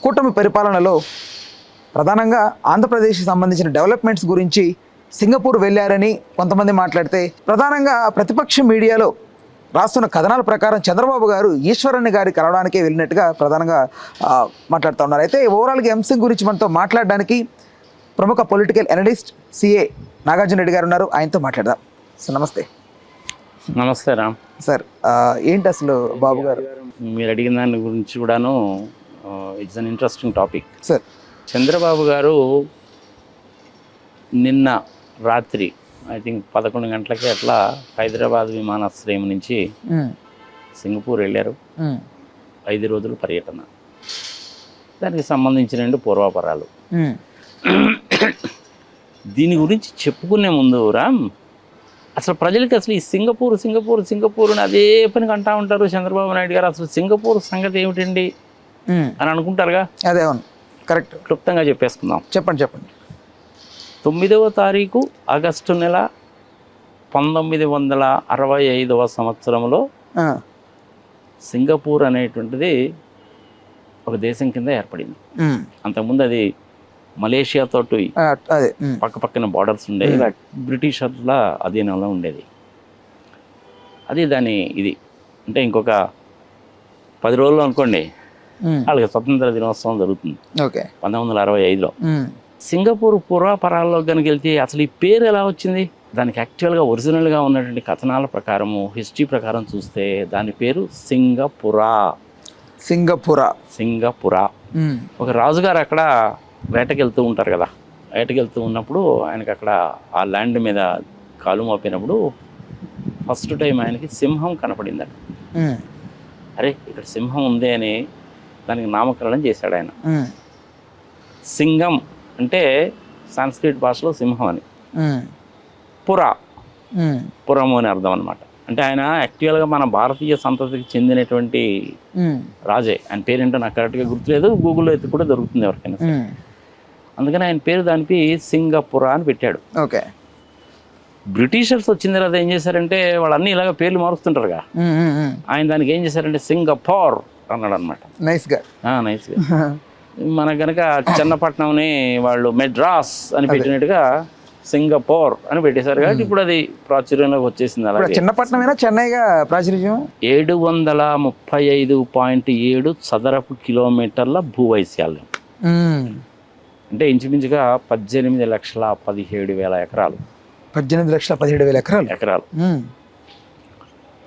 కూటమి పరిపాలనలో ప్రధానంగా ఆంధ్రప్రదేశ్కి సంబంధించిన డెవలప్మెంట్స్ గురించి సింగపూర్ వెళ్ళారని కొంతమంది మాట్లాడితే, ప్రధానంగా ప్రతిపక్ష మీడియాలో రాస్తున్న కథనాల ప్రకారం చంద్రబాబు గారు ఈశ్వరన్ గారి కలవడానికే వెళ్ళినట్టుగా ప్రధానంగా మాట్లాడుతూ ఉన్నారు. అయితే ఓవరాల్గా అంశం గురించి మనతో మాట్లాడడానికి ప్రముఖ political analyst CA Nagarjuna Reddy గారు ఉన్నారు. ఆయనతో మాట్లాడదాం. సార్ నమస్తే. నమస్తే రామ్ సార్. ఏంటి అసలు బాబు గారు మీరు అడిగిన దాని గురించి కూడాను it's an interesting topic. Sir, Chandrababu గారు నిన్న రాత్రి ఐ థింక్ 11 గంటలకి అట్లా హైదరాబాద్ విమానాశ్రయం నుంచి సింగపూర్ వెళ్ళారు. 5 రోజుల పర్యటన. దానికి సంబంధించిన పూర్వాపరాలు. దీని గురించి చెప్పుకునే ముందు రామ్, అసలు ప్రజలకి అసలు ఈ సింగపూర్ సింగపూర్ సింగపూర్ అని అదే పనికి అంటూ ఉంటారు. చంద్రబాబు నాయుడు గారు అసలు సింగపూర్ సంగతి ఏమిటండి అని అనుకుంటారుగా. అదే, అవును, కరెక్ట్. క్లుప్తంగా చెప్పేసుకుందాం. చెప్పండి. 9వ తారీఖు ఆగస్టు నెల 1965వ సంవత్సరంలో సింగపూర్ అనేటువంటిది ఒక దేశం కింద ఏర్పడింది. అంతకుముందు అది మలేషియాతో పక్కన బార్డర్స్ ఉండేవి. బ్రిటిషర్ల అధీనంలో ఉండేది. అది దాని ఇది అంటే ఇంకొక 10 రోజులు అనుకోండి వాళ్ళకి స్వతంత్ర దినోత్సవం జరుగుతుంది. 1965లో. సింగపూర్ పూర్వాపరాల్లో కనుక వెళ్తే అసలు ఈ పేరు ఎలా వచ్చింది, దానికి యాక్చువల్గా ఒరిజినల్గా ఉన్నటువంటి కథనాల ప్రకారము, హిస్టరీ ప్రకారం చూస్తే దాని పేరు సింగపురా. ఒక రాజుగారు అక్కడ వేటకెళ్తూ ఉంటారు కదా. వేటకెళ్తూ ఉన్నప్పుడు ఆయనకి అక్కడ ఆ ల్యాండ్ మీద కాలు మోపినప్పుడు ఫస్ట్ టైం ఆయనకి సింహం కనపడిందట. అరే ఇక్కడ సింహం ఉంది అని దానికి నామకరణం చేశాడు ఆయన. సింగం అంటే సంస్కృత భాషలో సింహం అని, పురము అని అర్థం అనమాట. అంటే ఆయన యాక్చువల్గా మన భారతీయ సంతతికి చెందినటువంటి రాజే. ఆయన పేరేంటో నాకు కరెక్ట్గా గుర్తులేదు, గూగుల్లో ఎత్తి కూడా దొరుకుతుంది ఎవరికైనా. అందుకని ఆయన పేరు దానికి సింగపుర అని పెట్టాడు. బ్రిటిషర్స్ వచ్చిన తర్వాత ఏం చేశారంటే వాళ్ళు అన్ని ఇలాగ పేర్లు మారుస్తుంటారుగా. ఆయన దానికి ఏం చేశారంటే సింగపూర్ అన్నాడు అనమాట. నైస్గా. మన కనుక చెన్నపట్నంని వాళ్ళు మెడ్రాస్ అని పెట్టినట్టుగా సింగపూర్ అని పెట్టేశారు కాబట్టి ఇప్పుడు అది ప్రాచుర్యంలోకి వచ్చేసింది. అలాగే చిన్నపట్నమేనా చెన్నైగా ప్రాచుర్యం. 735.7 చదరపు కిలోమీటర్ల భూవైశాల్యం. అంటే ఇంచుమించుగా 18,17,000 ఎకరాలు. 18,17,000 ఎకరాలు.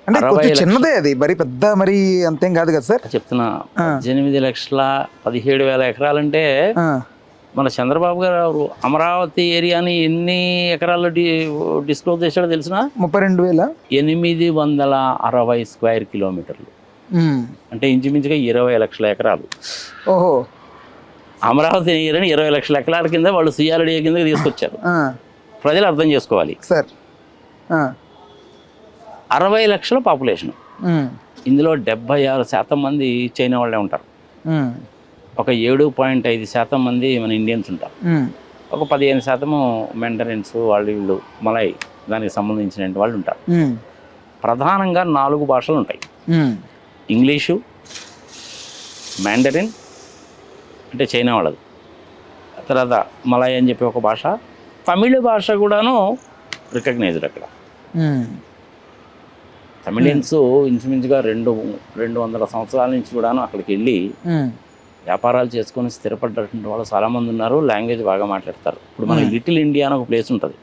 అంటే చిన్నదే అది, మరి పెద్ద మరి అంతేం కాదు కదా సార్. చెప్తున్నా 18,17,000 ఎకరాలంటే మన చంద్రబాబు గారు అమరావతి ఏరియాని ఎన్ని ఎకరాల్లో డిస్క్లోజ్ చేశాడో తెలిసిన 32,860 స్క్వేర్ కిలోమీటర్లు. అంటే ఇంచుమించుగా 20 లక్షల ఎకరాలు. ఓహో. అమరావతి ఏరియాని 20 లక్షల ఎకరాల కింద వాళ్ళు సిఆర్డీ కింద తీసుకొచ్చారు. ప్రజలు అర్థం చేసుకోవాలి సార్. 60 లక్షల పాపులేషన్. ఇందులో 76% మంది చైనా వాళ్ళే ఉంటారు. ఒక 7.5% మంది మన ఇండియన్స్ ఉంటారు. ఒక 15% మెండరిన్స్ వాళ్ళు వీళ్ళు మలై దానికి సంబంధించిన వాళ్ళు ఉంటారు. ప్రధానంగా 4 భాషలు ఉంటాయి. ఇంగ్లీషు, మ్యాండరిన్ అంటే చైనా వాళ్ళది, తర్వాత మలై అని చెప్పి ఒక భాష, తమిళ భాష కూడాను రికగ్నైజ్డ్ అక్కడ. తమిళియన్స్ ఇంచుమించుగా 200 సంవత్సరాల నుంచి కూడాను అక్కడికి వెళ్ళి వ్యాపారాలు చేసుకొని స్థిరపడ్డటువంటి వాళ్ళు చాలామంది ఉన్నారు. లాంగ్వేజ్ బాగా మాట్లాడతారు. ఇప్పుడు మనకి లిటిల్ ఇండియా అని ఒక ప్లేస్ ఉంటుంది.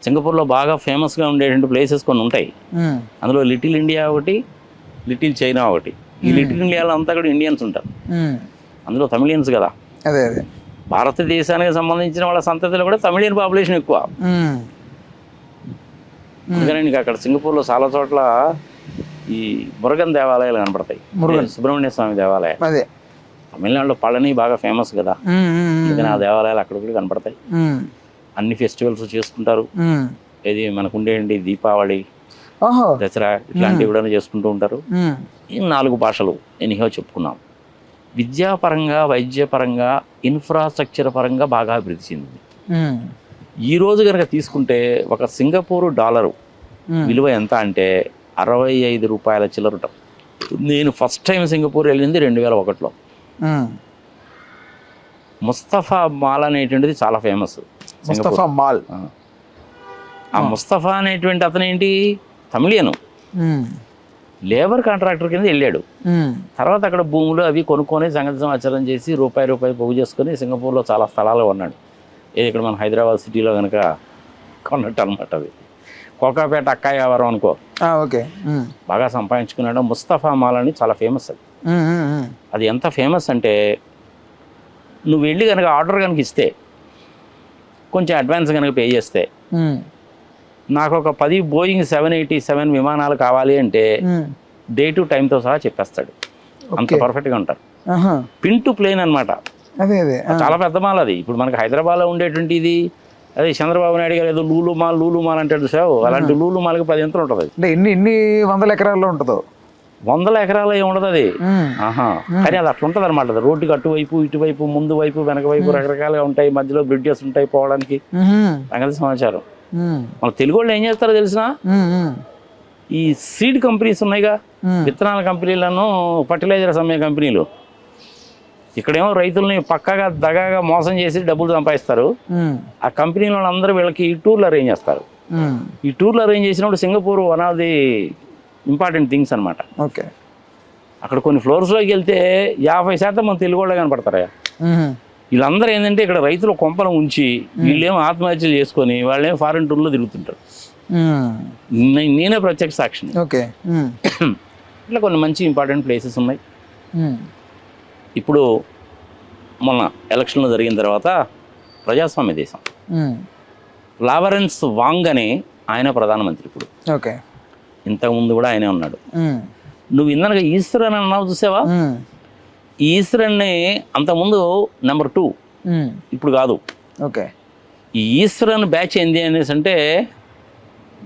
సింగపూర్లో బాగా ఫేమస్గా ఉండేటువంటి ప్లేసెస్ కొన్ని ఉంటాయి. అందులో లిటిల్ ఇండియా ఒకటి, లిటిల్ చైనా ఒకటి. ఈ లిటిల్ ఇండియాలో అంతా కూడా ఇండియన్స్ ఉంటారు. అందులో తమిళియన్స్ కదా. భారతదేశానికి సంబంధించిన వాళ్ళ సంతతిలో కూడా తమిళియన్ పాపులేషన్ ఎక్కువ. అందుకని నీకు అక్కడ సింగపూర్లో చాలా చోట్ల ఈ మురుగన్ దేవాలయాలు కనపడతాయి. సుబ్రహ్మణ్య స్వామి దేవాలయం. తమిళనాడులో పళని బాగా ఫేమస్ కదా. అందుకని ఆ దేవాలయాలు అక్కడ కూడా కనపడతాయి. అన్ని ఫెస్టివల్స్ చేసుకుంటారు. ఇది మనకు ఉండేయండి దీపావళి, దసరా ఇట్లాంటివి కూడా చేసుకుంటూ ఉంటారు. ఈ 4 భాషలు ఎనిహో చెప్పుకున్నాం. విద్యాపరంగా, వైద్యపరంగా, ఇన్ఫ్రాస్ట్రక్చర్ పరంగా బాగా అభివృద్ధి చెందింది. ఈరోజు కనుక తీసుకుంటే ఒక సింగపూర్ డాలరు విలువ ఎంత అంటే 65 రూపాయల చిల్లరట. నేను ఫస్ట్ టైం సింగపూర్ వెళ్ళింది 2001లో. ముస్తఫా మాల్ అనేటువంటిది చాలా ఫేమస్. ముస్తఫా మాల్. ఆ ముస్తఫా అనేటువంటి అతను ఏంటి, తమిళియను, లేబర్ కాంట్రాక్టర్ కింద వెళ్ళాడు. తర్వాత అక్కడ భూములు అవి కొనుక్కొని సంగతి సమాచారం చేసి రూపాయి పోగు చేసుకొని సింగపూర్లో చాలా స్థలాలు కొన్నాడు. ఇక్కడ మన హైదరాబాద్ సిటీలో కనుక కొన్నట్టు అనమాట. అది కోకాపేట అక్కాయ వ్యాపారం అనుకో. ఓకే. బాగా సంపాదించుకున్నాడు. ముస్తఫా మాల్ అని చాలా ఫేమస్ అది. అది ఎంత ఫేమస్ అంటే నువ్వు వెళ్ళి కనుక ఆర్డర్ కనుక ఇస్తే, కొంచెం అడ్వాన్స్ కనుక పే చేస్తే, నాకు ఒక 10 బోయింగ్ 787 విమానాలు కావాలి అంటే డేటు టైంతో సహా చెప్పేస్తాడు. అంత పర్ఫెక్ట్గా ఉంటారు. పిన్ టు ప్లేన్ అనమాట. చాలా పెద్ద మాల్ అది. ఇప్పుడు మనకి హైదరాబాద్లో ఉండేటువంటి ఇది, అదే చంద్రబాబు నాయుడు గారు ఏదో లూలు మాల్ అంటే చూసావు, అలాంటి లూలు మాల్కి 10 ఎంతలు ఉంటుంది. అంటే ఎన్ని వందల ఎకరాల్లో ఉంటుందో. 100 ఎకరాలు ఏమి ఉండదు అది. కానీ అది అట్లా ఉంటుంది అనమాట. రోడ్డుకి అటువైపు ఇటువైపు ముందు వైపు వెనక వైపు రకరకాలుగా ఉంటాయి. మధ్యలో బ్రిడ్జెస్ ఉంటాయి పోవడానికి. సంగతి సమాచారం. మన తెలుగు వాళ్ళు ఏం చేస్తారో తెలిసిన, ఈ సీడ్ కంపెనీస్ ఉన్నాయిగా, విత్తనాల కంపెనీలను, ఫర్టిలైజర్స్ అమ్మే కంపెనీలు, ఇక్కడేమో రైతుల్ని పక్కాగా దగాగా మోసం చేసి డబ్బులు సంపాదిస్తారు. ఆ కంపెనీల వాళ్ళందరూ వీళ్ళకి ఈ టూర్లు అరేంజ్ చేస్తారు. ఈ టూర్లు అరేంజ్ చేసినప్పుడు Singapore one of the important things అనమాట. ఓకే. అక్కడ కొన్ని ఫ్లోర్స్లోకి వెళ్తే 50% మన తెలుగు వాళ్ళే కనపడతారా. వీళ్ళందరూ ఏంటంటే ఇక్కడ రైతుల కొంపలు ఉంచి వీళ్ళేమో ఆత్మహత్యలు చేసుకొని వాళ్ళేమో ఫారెన్ టూర్లో తిరుగుతుంటారు. నేనే ప్రత్యక్ష సాక్షిని. ఓకే. ఇట్లా కొన్ని మంచి ఇంపార్టెంట్ ప్లేసెస్ ఉన్నాయి. ఇప్పుడు మొన్న ఎలక్షన్లు జరిగిన తర్వాత ప్రజాస్వామ్య దేశం, లావరెన్స్ వాంగ్ అని ఆయన ప్రధానమంత్రి ఇప్పుడు. ఓకే. ఇంతకుముందు కూడా ఆయనే ఉన్నాడు. నువ్వు ఇందనగా ఈస్టర్ అని అన్నావు చూసావా, ఈస్టర్ని అంతకుముందు నెంబర్ 2, ఇప్పుడు కాదు. ఓకే. ఈ ఈస్టర్ అని బ్యాచ్ ఏంది అనేసి అంటే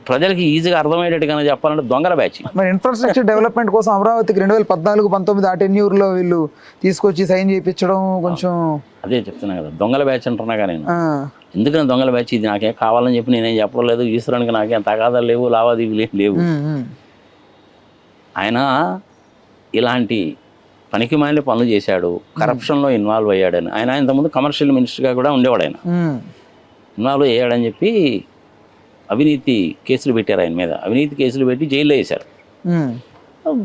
ప్రజలకి ఈజీగా అర్థమయ్యేటట్టుగా చెప్పాలంటే దొంగల బ్యాచ్. మరి ఇన్ఫ్రాస్ట్రక్చర్ డెవలప్మెంట్ కోసం అమరావతికి 2014-19 ఆ టెన్యూర్లో వీళ్ళు తీసుకొచ్చి సైన్ చేయించడం కొంచెం అదే చెప్తున్నా కదా, దొంగల బ్యాచ్ అంటున్నాగా నేను. ఎందుకని దొంగల బ్యాచ్, ఇది నాకేం కావాలని చెప్పి నేనేం చెప్పడం లేదు. ఈశ్వరానికి నాకేం తగాదాలు లేవు, లావాదేవీలు లేవు. ఆయన ఇలాంటి పనికి మాలిన పనులు చేశాడు, కరప్షన్లో ఇన్వాల్వ్ అయ్యాడని. ఆయన ఇంతకుముందు కమర్షియల్ మినిస్టర్గా కూడా ఉండేవాడు. ఆయన ఇన్వాల్వ్ అయ్యాడని చెప్పి అవినీతి కేసులు పెట్టారు ఆయన మీద. అవినీతి కేసులు పెట్టి జైల్లో వేశారు.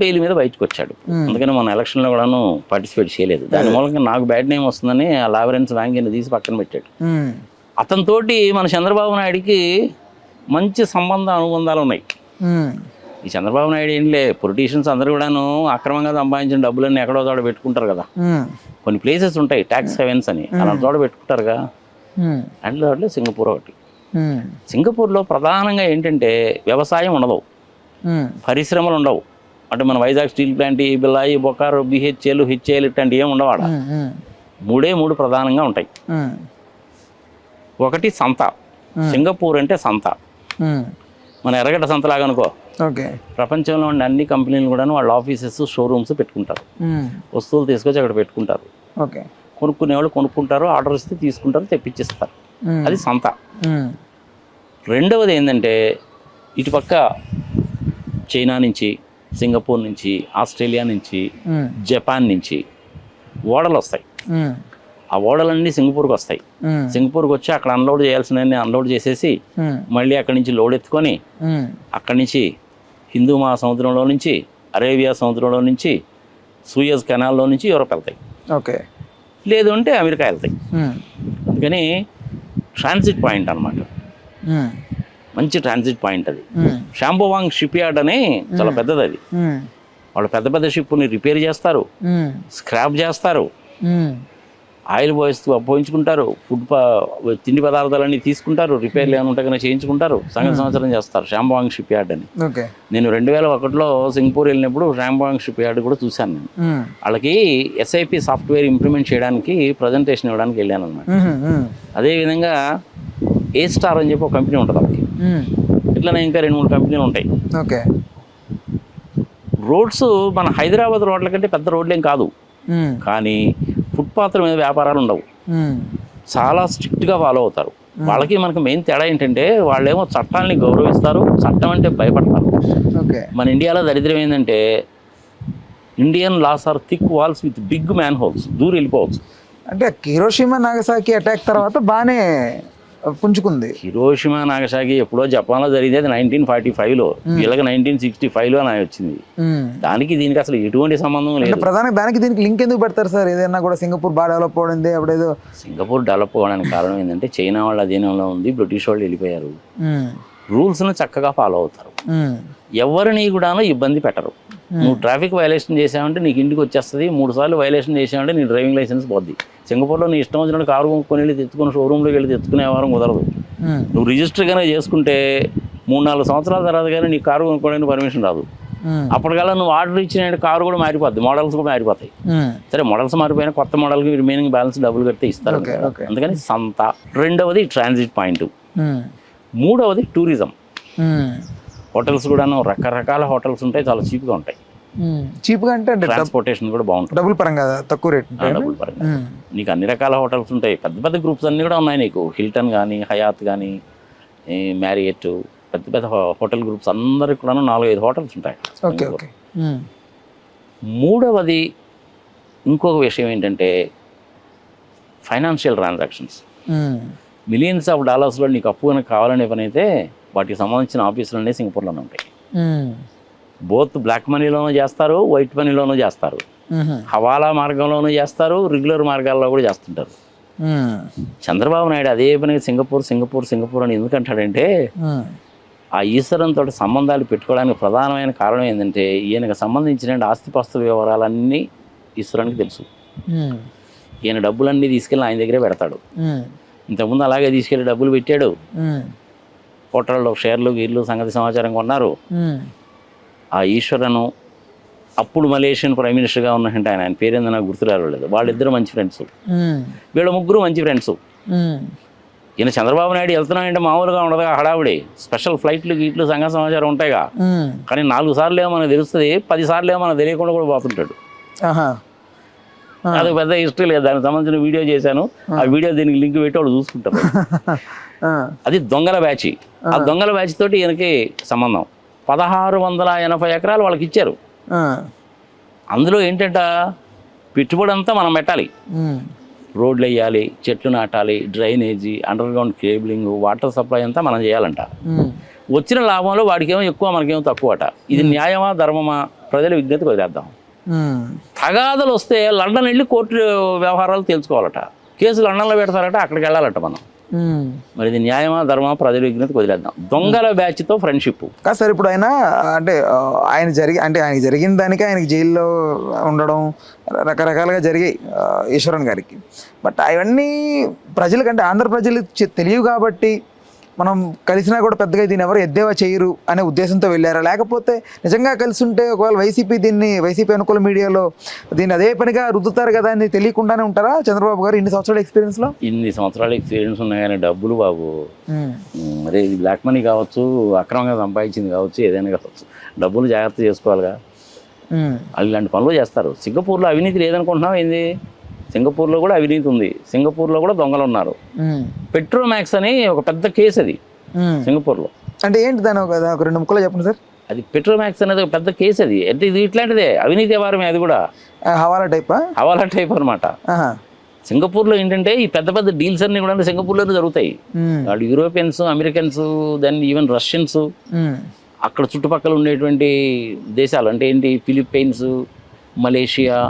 బెయిల్ మీద బయటకు వచ్చాడు. అందుకని మన ఎలక్షన్లో కూడాను పార్టిసిపేట్ చేయలేదు. దాని మూలంగా నాకు బ్యాడ్ నేమ్ వస్తుందని ఆ లావరెన్స్ వాంగ్ని తీసి పక్కన పెట్టాడు. అతనితోటి మన చంద్రబాబు నాయుడికి మంచి అనుబంధాలు ఉన్నాయి. ఈ చంద్రబాబు నాయుడు ఏంటిలే, పొలిటీషియన్స్ అందరూ కూడాను అక్రమంగా సంపాదించిన డబ్బులన్నీ ఎక్కడో చోట పెట్టుకుంటారు కదా. కొన్ని ప్లేసెస్ ఉంటాయి ట్యాక్స్ హెవెన్స్ అని, అలాంటి చోట పెట్టుకుంటారుగా. అంటే సింగపూర్ ఒకటి. సింగపూర్లో ప్రధానంగా ఏంటంటే వ్యవసాయం ఉండదు, పరిశ్రమలు ఉండవు. అంటే మన Vizag steel plant, Bhilai, Bokaro, BHEL, HCL ఇట్లాంటివి ఏమి ఉండవాడ. 3 ప్రధానంగా ఉంటాయి. ఒకటి సంత. సింగపూర్ అంటే సంత. మన ఎర్రగడ్డ సంతలాగా అనుకో. ప్రపంచంలో ఉండే అన్ని కంపెనీలు కూడా వాళ్ళ ఆఫీసెస్, షోరూమ్స్ పెట్టుకుంటారు. వస్తువులు తీసుకొచ్చి అక్కడ పెట్టుకుంటారు. కొనుక్కునే వాళ్ళు కొనుక్కుంటారు, ఆర్డర్ ఇస్తే తీసుకుంటారు, తెప్పించేస్తారు. అది సంత. రెండవది ఏంటంటే ఇటుపక్క చైనా నుంచి, సింగపూర్ నుంచి, ఆస్ట్రేలియా నుంచి, జపాన్ నుంచి ఓడలు వస్తాయి. ఆ ఓడలన్నీ సింగపూర్కి వస్తాయి. సింగపూర్కి వచ్చి అక్కడ అన్లోడ్ చేయాల్సినవన్నీ అన్లోడ్ చేసేసి మళ్ళీ అక్కడి నుంచి లోడ్ ఎత్తుకొని అక్కడి నుంచి హిందూ మహాసముద్రంలో నుంచి, అరేబియా సముద్రంలో నుంచి, సూయజ్ కెనాల్లో నుంచి యూరోప్ వెళ్తాయి. ఓకే. లేదు అంటే అమెరికా వెళ్తాయి. అందుకని ట్రాన్సిట్ పాయింట్ అనమాట, మంచి ట్రాన్సిట్ పాయింట్ అది. షాంబోవాంగ్ షిప్ యార్డ్ అని చాలా పెద్దది అది. వాళ్ళు పెద్ద పెద్ద షిప్ని రిపేర్ చేస్తారు, స్క్రాప్ చేస్తారు, ఆయిల్ పోయించుకుంటారు, తిండి పదార్థాలన్నీ తీసుకుంటారు, రిపేర్లు ఏమైనా ఉంటే కనుక చేయించుకుంటారు, సంగతి సంవత్సరం చేస్తారు. షాంబోవాంగ్ షిప్ యార్డ్ అని. నేను 2001లో సింగపూర్ వెళ్ళినప్పుడు షాంబోవాంగ్ షిప్ యార్డ్ కూడా చూశాను నేను. వాళ్ళకి SAP సాఫ్ట్వేర్ ఇంప్లిమెంట్ చేయడానికి ప్రజెంటేషన్ ఇవ్వడానికి వెళ్ళాను అనమాట. అదేవిధంగా A-Star అని చెప్పి ఒక కంపెనీ ఉంటుంది వాళ్ళకి. ఇట్లనే ఇంకా 2-3 కంపెనీలు ఉంటాయి. రోడ్స్ మన హైదరాబాద్ రోడ్ల కంటే పెద్ద రోడ్లేం కాదు, కానీ ఫుట్పాత్ల మీద వ్యాపారాలు ఉండవు. చాలా స్ట్రిక్ట్గా ఫాలో అవుతారు. వాళ్ళకి మనకి మెయిన్ తేడా ఏంటంటే వాళ్ళేమో చట్టాలని గౌరవిస్తారు, చట్టం అంటే భయపడతారు. మన ఇండియాలో దరిద్రం ఏంటంటే Indian laws are thick walls with big manholes. దూరం వెళ్ళిపోవచ్చు. అంటే హిరోషిమా నాగసాకి అటాక్ తర్వాత బాగానే పుంజుకుంది. హిరోషిమా నాగసాకి ఎప్పుడో జపాన్లో జరిగింది, అది 1945లో, వీళ్ళకి 1965లో అని వచ్చింది. దానికి దీనికి అసలు ఎటువంటి సంబంధం లేదు. ప్రధానంగా దానికి దీనికి లింక్ ఎందుకు పెడతారు సార్? ఏదైనా కూడా సింగపూర్ బాగా డెవలప్ అవడింది అప్పుడేదో. సింగపూర్ డెవలప్ అవ్వడానికి కారణం ఏంటంటే చైనా వాళ్ళ అధీనంలో ఉంది, బ్రిటిష్ వాళ్ళు వెళ్ళిపోయారు, రూల్స్ను చక్కగా ఫాలో అవుతారు, ఎవరిని కూడా ఇబ్బంది పెట్టరు. నువ్వు ట్రాఫిక్ వైలేషన్ చేసావంటే నీకు ఇంటికి వచ్చేస్తుంది, 3 సార్లు వైలేషన్ చేసావంటే నీ డ్రైవింగ్ లైసెన్స్ పోద్ది. సింగపూర్లో నీ ఇష్టం వచ్చినట్టు కారు కొనుక్కొని వెళ్ళి తెచ్చుకుని షోరూమ్లోకి వెళ్ళి తెచ్చుకునే వారం కుదరదు. నువ్వు రిజిస్టర్ కనుక చేసుకుంటే 3-4 సంవత్సరాల తర్వాత కానీ నీ కారు కొనుక్కోవడానికి పర్మిషన్ రాదు. అప్పటికల్లా నువ్వు ఆర్డర్ ఇచ్చిన కారు కూడా మారిపోద్ది, మోడల్స్ కూడా మారిపోతాయి. సరే మోడల్స్ మారిపోయినా కొత్త మోడల్కి రిమైనింగ్ బ్యాలెన్స్ డబ్బులు కడితే ఇస్తారు. అందుకని సంత. రెండవది ట్రాన్సిట్ పాయింట్. మూడవది టూరిజం. హోటల్స్ కూడాను రకరకాల హోటల్స్ ఉంటాయి, చాలా చీప్గా ఉంటాయి. చీప్గా అంటే ట్రాన్స్పోర్టేషన్ కూడా బాగుంటుంది, డబ్బుల పరంగా తక్కువ రేట్. డబ్బుల పరంగా నీకు అన్ని రకాల హోటల్స్ ఉంటాయి, పెద్ద పెద్ద గ్రూప్స్ అన్నీ కూడా ఉన్నాయి నీకు. హిల్టన్ కానీ, హయాత్ కానీ, మ్యారియట్, పెద్ద పెద్ద హోటల్ గ్రూప్స్ అందరికి కూడా 4-5 హోటల్స్ ఉంటాయి. మూడవది ఇంకొక విషయం ఏంటంటే ఫైనాన్షియల్ ట్రాన్సాక్షన్స్. మిలియన్స్ ఆఫ్ డాలర్స్లో నీకు అప్పు కనుక కావాలనే పని అయితే వాటికి సంబంధించిన ఆఫీసులు సింగపూర్లోనే ఉంటాయి. బోత్ బ్లాక్ మనీలోనూ చేస్తారు, వైట్ మనీలోనూ చేస్తారు, హవాలా మార్గంలోనూ చేస్తారు, రెగ్యులర్ మార్గాల్లో కూడా చేస్తుంటారు. చంద్రబాబు నాయుడు అదే పని సింగపూర్ సింగపూర్ సింగపూర్ అని ఎందుకంటాడంటే ఆ ఈశ్వరంతో సంబంధాలు పెట్టుకోవడానికి ప్రధానమైన కారణం ఏంటంటే ఈయనకు సంబంధించిన ఆస్తిపాస్తుల వివరాలన్నీ ఈశ్వరానికి తెలుసు. ఈయన డబ్బులన్నీ తీసుకెళ్ళి ఆయన దగ్గరే పెడతాడు. ఇంతకుముందు అలాగే తీసుకెళ్ళి డబ్బులు పెట్టాడు, హోటల్లో షేర్లు గీర్లు సంగతి సమాచారం కొన్నారు. ఆ ఈశ్వరను అప్పుడు మలేషియన్ ప్రైమ్ మినిస్టర్గా ఉన్నట్టు ఆయన పేరేందో నాకు గుర్తు రాలేదు, వాళ్ళిద్దరు మంచి ఫ్రెండ్స్, వీళ్ళ ముగ్గురు మంచి ఫ్రెండ్స్. ఈయన చంద్రబాబు నాయుడు వెళ్తున్నాయంటే మామూలుగా ఉండదుగా, హడావుడి స్పెషల్ ఫ్లైట్లు గీట్లు సంగతి సమాచారం ఉంటాయిగా. కానీ 4 సార్లు ఏమో మనకు తెలుస్తుంది, 10 సార్లు ఏమో మనకు తెలియకుండా కూడా పోతుంటాడు. అది పెద్ద హిస్టరీ లేదు, దానికి సంబంధించిన వీడియో చేశాను, ఆ వీడియో దీనికి లింక్ పెట్టి వాళ్ళు చూసుకుంటారు. అది దొంగల బ్యాచ్. ఆ దొంగల బ్యాచ్ తోటి ఈయనకి సంబంధం. 1680 ఎకరాలు వాళ్ళకి ఇచ్చారు. అందులో ఏంటంట పెట్టుబడి అంతా మనం పెట్టాలి, రోడ్లు వేయాలి, చెట్లు నాటాలి, drainage, under ground cabling, water supply అంతా మనం చేయాలంట. వచ్చిన లాభంలో వాడికేమో ఎక్కువ మనకేమో తక్కువ అట. ఇది న్యాయమా ధర్మమా? ప్రజల విజ్ఞతకు వదిలేద్దాం. తగాదలు వస్తే లండన్ వెళ్ళి కోర్టు వ్యవహారాలు తెలుసుకోవాలట, కేసు లండన్లో పెడతారట, అక్కడికి వెళ్ళాలట మనం. మరి ఇది న్యాయమా ధర్మమా? ప్రజల విజ్ఞతకు వదిలేద్దాం. దొంగల బ్యాచ్తో ఫ్రెండ్షిప్ కాదు సార్. ఇప్పుడు ఆయన ఆయన జరిగిన దానికి ఆయనకి జైల్లో ఉండడం రకరకాలుగా జరిగాయి ఈశ్వరన్ గారికి. బట్ అవన్నీ ప్రజలకంటే ఆంధ్ర ప్రజలకు తెలియవు కాబట్టి మనం కలిసినా కూడా పెద్దగా దీన్ని ఎవరు ఎద్దేవా చేయరు అనే ఉద్దేశంతో వెళ్ళారా? లేకపోతే నిజంగా కలిసి ఉంటే ఒకవేళ వైసీపీ అనుకూల మీడియాలో దీన్ని అదే పనిగా రుద్దుతారు కదా అని తెలియకుండానే ఉంటారా చంద్రబాబు గారు ఇన్ని సంవత్సరాల ఎక్స్పీరియన్స్లో? ఇన్ని సంవత్సరాల ఎక్స్పీరియన్స్ ఉన్నాయి కానీ డబ్బులు బాబు, అదే ఇది బ్లాక్ మనీ కావచ్చు, అక్రమంగా సంపాదించింది కావచ్చు, ఏదైనా కావచ్చు, డబ్బులు జాగ్రత్త చేసుకోవాలిగా. ఇలాంటి పనులు చేస్తారు. సింగపూర్లో అవినీతి లేదనుకుంటున్నావు ఏంది? సింగపూర్లో కూడా అవినీతి ఉంది, సింగపూర్లో కూడా దొంగలు ఉన్నారు. పెట్రోమాక్స్ అని ఒక పెద్ద కేసు అది సింగపూర్లో. అంటే ఏంటి దాని ఒక 2 ముక్కలు చెప్పండి సార్. అది పెట్రోమాక్స్ అనేది ఒక పెద్ద కేసు అది. అంటే ఇది ఇట్లాంటిదే, అవినీతి వ్యవహారమే, అది కూడా హవాలా టైప్ అనమాట. సింగపూర్లో ఏంటంటే ఈ పెద్ద పెద్ద డీల్స్ అన్ని కూడా సింగపూర్లోనే జరుగుతాయి. వాళ్ళు Europeans, Americans, then even Russians, అక్కడ చుట్టుపక్కల ఉండేటువంటి దేశాలు అంటే ఏంటి, ఫిలిప్పైన్స్, మలేషియా,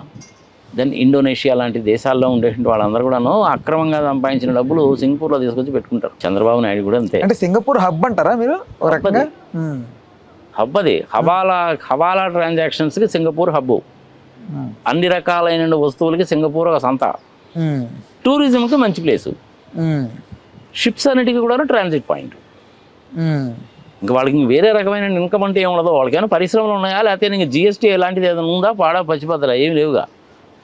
దెన్ ఇండోనేషియా లాంటి దేశాల్లో ఉండేటువంటి వాళ్ళందరూ కూడాను అక్రమంగా సంపాదించిన డబ్బులు సింగపూర్లో తీసుకొచ్చి పెట్టుకుంటారు. చంద్రబాబు నాయుడు కూడా అంతే. అంటే సింగపూర్ హబ్ అంటారా మీరు? హబ్ అది. హవాలా ట్రాన్సాక్షన్స్కి సింగపూర్ హబ్బు. అన్ని రకాలైన వస్తువులకి సింగపూర్ ఒక సంత. టూరిజంకి మంచి ప్లేసు. షిప్స్ అన్నిటికీ కూడా ట్రాన్సిట్ పాయింట్. ఇంకా వాళ్ళకి వేరే రకమైన ఇన్కమ్ అంటే ఏముండదు. వాళ్ళకేమైనా పరిశ్రమలు ఉన్నాయా, లేకపోతే ఇంకా జిఎస్టీ ఎలాంటిది ఏదైనా ఉందా, పాడా పచ్చిపద్దరా ఏమి లేవుగా.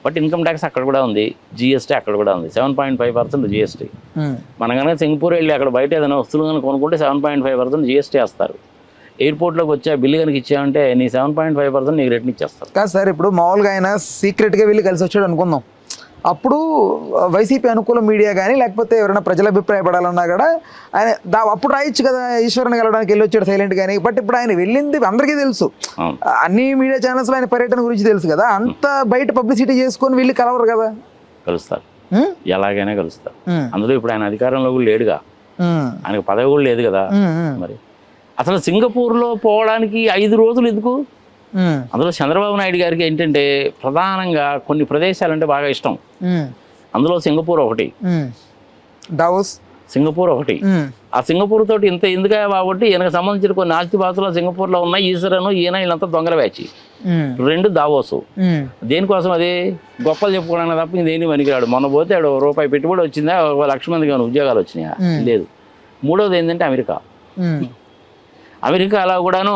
బట్ ఇన్కమ్ ట్యాక్స్ అక్కడ కూడా ఉంది, జిఎస్టీ అక్కడ కూడా ఉంది, 7.5% జిఎస్టీ. మన కనుక సింగపూర్ వెళ్ళి అక్కడ బయట ఏదైనా వస్తువులు కనుక కొనుక్కుంటే 7.5% జిఎస్టీ వేస్తారు. ఎయిర్పోర్ట్లోకి వచ్చే బిల్లు కనుక ఇచ్చామంటే నీ 7.5% నీకు రిటర్న్ ఇచ్చేస్తారు. కాదు సార్, ఇప్పుడు మామూలుగా ఆయన సీక్రెట్గా వెళ్ళి కలిసి వచ్చాడు అనుకుందాం, అప్పుడు వైసీపీ అనుకూల మీడియా కానీ లేకపోతే ఎవరైనా ప్రజల అభిప్రాయపడాలన్నా కూడా ఆయన అప్పుడు రాయొచ్చు కదా, ఈశ్వరన్ కలవడానికి వెళ్ళి వచ్చాడు సైలెంట్ కానీ. బట్ ఇప్పుడు ఆయన వెళ్ళింది అందరికీ తెలుసు, అన్ని మీడియా ఛానల్స్లో ఆయన పర్యటన గురించి తెలుసు కదా, అంత బయట పబ్లిసిటీ చేసుకొని వెళ్ళి కలవరు కదా. కలుస్తారు. ఎలాగైనా కలుస్తా. అందులో ఇప్పుడు ఆయన అధికారంలో కూడా లేడుగా, ఆయనకు పదవి కూడా లేదు కదా. మరి అసలు సింగపూర్లో పోవడానికి 5 రోజులు ఎందుకు? అందులో చంద్రబాబు నాయుడు గారికి ఏంటంటే ప్రధానంగా కొన్ని ప్రదేశాలంటే బాగా ఇష్టం. అందులో సింగపూర్ ఒకటి, దావోస్ సింగపూర్ ఒకటి. ఆ సింగపూర్ తోటి ఇంత ఎందుకు కాబట్టి ఈయనకు సంబంధించిన కొన్ని ఆస్తిపాస్తులు సింగపూర్లో ఉన్నాయి. ఈశ్వరను ఈయన వీళ్ళంతా దొంగల బ్యాచ్. 2 దావోసు. దేనికోసం? అది గొప్పలు చెప్పుకోవడానికి తప్ప దేని పనికిరాడు. మొన్న పోతే ఆడు రూపాయి పెట్టుబడి వచ్చిందా, 1 లక్ష మందికి ఏమైనా ఉద్యోగాలు వచ్చినాయా? లేదు. మూడోది ఏంటంటే అమెరికా. అమెరికాలో కూడాను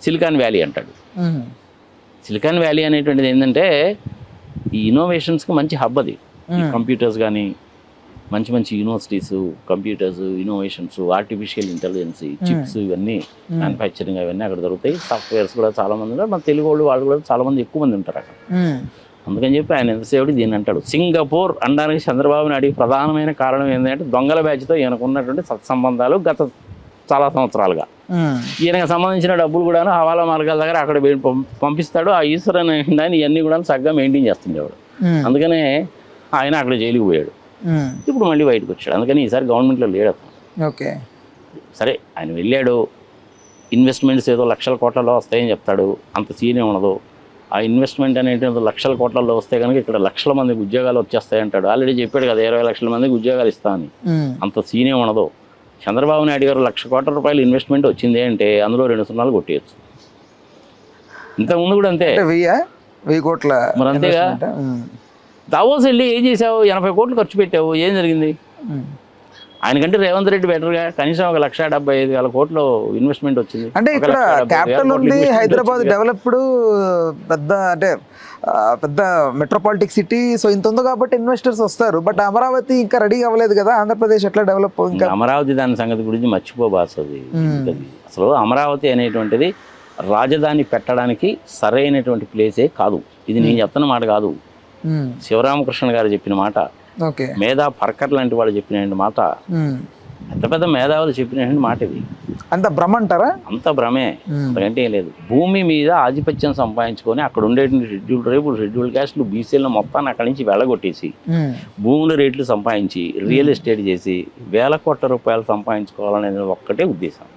సిలికాన్ వ్యాలీ అంటాడు. సిలికాన్ వ్యాలీ అనేటువంటిది ఏంటంటే ఈ ఇన్నోవేషన్స్కి మంచి హబ్ అది. ఈ కంప్యూటర్స్ కానీ, మంచి మంచి universities, computers, innovations, artificial intelligence, chips, ఇవన్నీ మ్యానుఫ్యాక్చరింగ్ అవన్నీ అక్కడ దొరుకుతాయి. సాఫ్ట్వేర్స్ కూడా చాలా మంది ఉంటారు. మన తెలుగు వాళ్ళు కూడా చాలా మంది ఎక్కువ మంది ఉంటారు అక్కడ. అందుకని చెప్పి ఆయన ఎంతసేపు దీన్ని అంటాడు. సింగపూర్ అనడానికి చంద్రబాబు నాయుడు ప్రధానమైన కారణం ఏంటంటే దొంగల బ్యాచ్తో ఈయనకు ఉన్నటువంటి సత్సంబంధాలు గత చాలా సంవత్సరాలుగా. ఈయనకు సంబంధించిన డబ్బులు కూడా హవాలా మార్గాల దగ్గర అక్కడ పంపిస్తాడు. ఆ ఈశ్వరన్ దాన్ని ఇవన్నీ కూడా చక్కగా మెయింటైన్ చేస్తుండేవాడు. అందుకనే ఆయన అక్కడ జైలుకి పోయాడు. ఇప్పుడు మళ్ళీ బయటకు వచ్చాడు. అందుకని ఈసారి గవర్నమెంట్లో లేడు అతను. ఓకే, సరే ఆయన వెళ్ళాడు. ఇన్వెస్ట్మెంట్స్ ఏదో లక్షల కోట్లలో వస్తాయని చెప్తాడు. అంత సీనే ఉండదు. ఆ ఇన్వెస్ట్మెంట్ అనేది లక్షల కోట్లలో వస్తే కనుక ఇక్కడ లక్షల మందికి ఉద్యోగాలు వచ్చేస్తాయంటాడు. ఆల్రెడీ చెప్పాడు కదా 20 లక్షల మందికి ఉద్యోగాలు ఇస్తామని. అంత సీనే ఉండదు. చంద్రబాబు నాయుడు గారు 1,00,000 కోట్ల రూపాయలు ఇన్వెస్ట్మెంట్ వచ్చింది అంటే అందులో 2 సున్నాలు కొట్టేయచ్చు. ఇంతకుముందు కూడా అంతే. 1000 కోట్ల మరి అంతేగా. దావోస్ వెళ్ళి ఏం చేసావు? 80 కోట్లు ఖర్చు పెట్టావు. ఏం జరిగింది? ఆయనకంటే రేవంత్ రెడ్డి బెటర్గా కనీసం 1,75,000 కోట్లు ఇన్వెస్ట్మెంట్ వచ్చింది. అంటే ఇక్కడ క్యాపిటల్ ఉంది, హైదరాబాద్ డెవలప్డ్ పెద్ద అంటే పెద్ద మెట్రోపాలిటిక్ సిటీ. సో ఇంత ఉంది కాబట్టి ఇన్వెస్టర్స్ వస్తారు. బట్ అమరావతి ఇంకా రెడీ అవ్వలేదు కదా. ఆంధ్రప్రదేశ్ ఎట్లా డెవలప్? ఇంకా అమరావతి దాని సంగతి గురించి మర్చిపోబాసది. అసలు అమరావతి అనేటువంటిది రాజధాని పెట్టడానికి సరైనటువంటి ప్లేసే కాదు. ఇది నేను చెప్తున్న మాట కాదు, శివరామకృష్ణ గారు చెప్పిన మాట. మేధా పర్కర్ లాంటి వాళ్ళు చెప్పిన మాట. పెద్ద పెద్ద మేధావులు చెప్పిన మాట. ఇది అంత భ్రమ అంటారా? అంత భ్రమే, అంతకంటే ఏం లేదు. భూమి మీద ఆధిపత్యం సంపాదించుకొని అక్కడ ఉండేటువంటి షెడ్యూల్ క్యాస్ట్లు, బీసీలను మొత్తాన్ని అక్కడి నుంచి వెళ్ళగొట్టేసి భూముల రేట్లు సంపాదించి రియల్ ఎస్టేట్ చేసి 1,000 కోట్ల రూపాయలు సంపాదించుకోవాలనేది ఒక్కటే ఉద్దేశం.